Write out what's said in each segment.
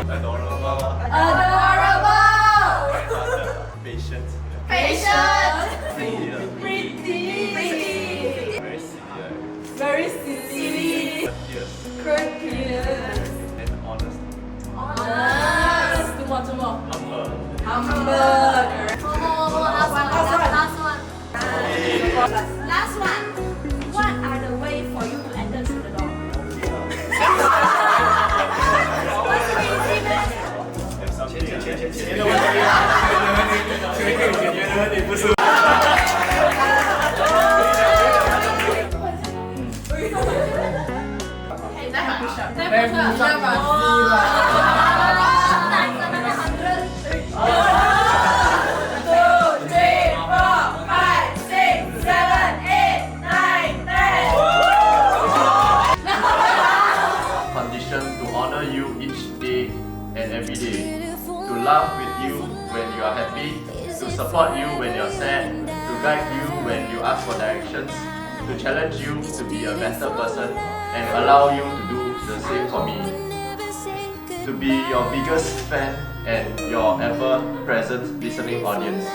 Adorable. Patient. Pretty. Very Very serious. silly. Courteous. And honest. Two more. Humble. Last one. What are the ways for you to enter through the door? What's the reason? 钱的问题，不是。Condition to honor you each day and every day, to laugh with you when you are happy, to support you when you are sad, to guide you when you ask for directions, to challenge you to be a better person and allow you to do the same for me, to be your biggest fan and your ever-present listening audience.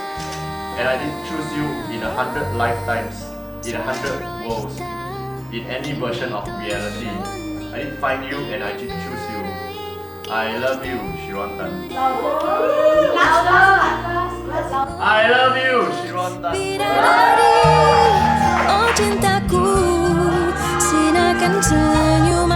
And I did choose you in 100 lifetimes, in 100 worlds, in any version of reality. I did find you and I did choose you. I love you, Sheron Tan. I love you, Sheron Tan. Oh cintaku, sinar senyum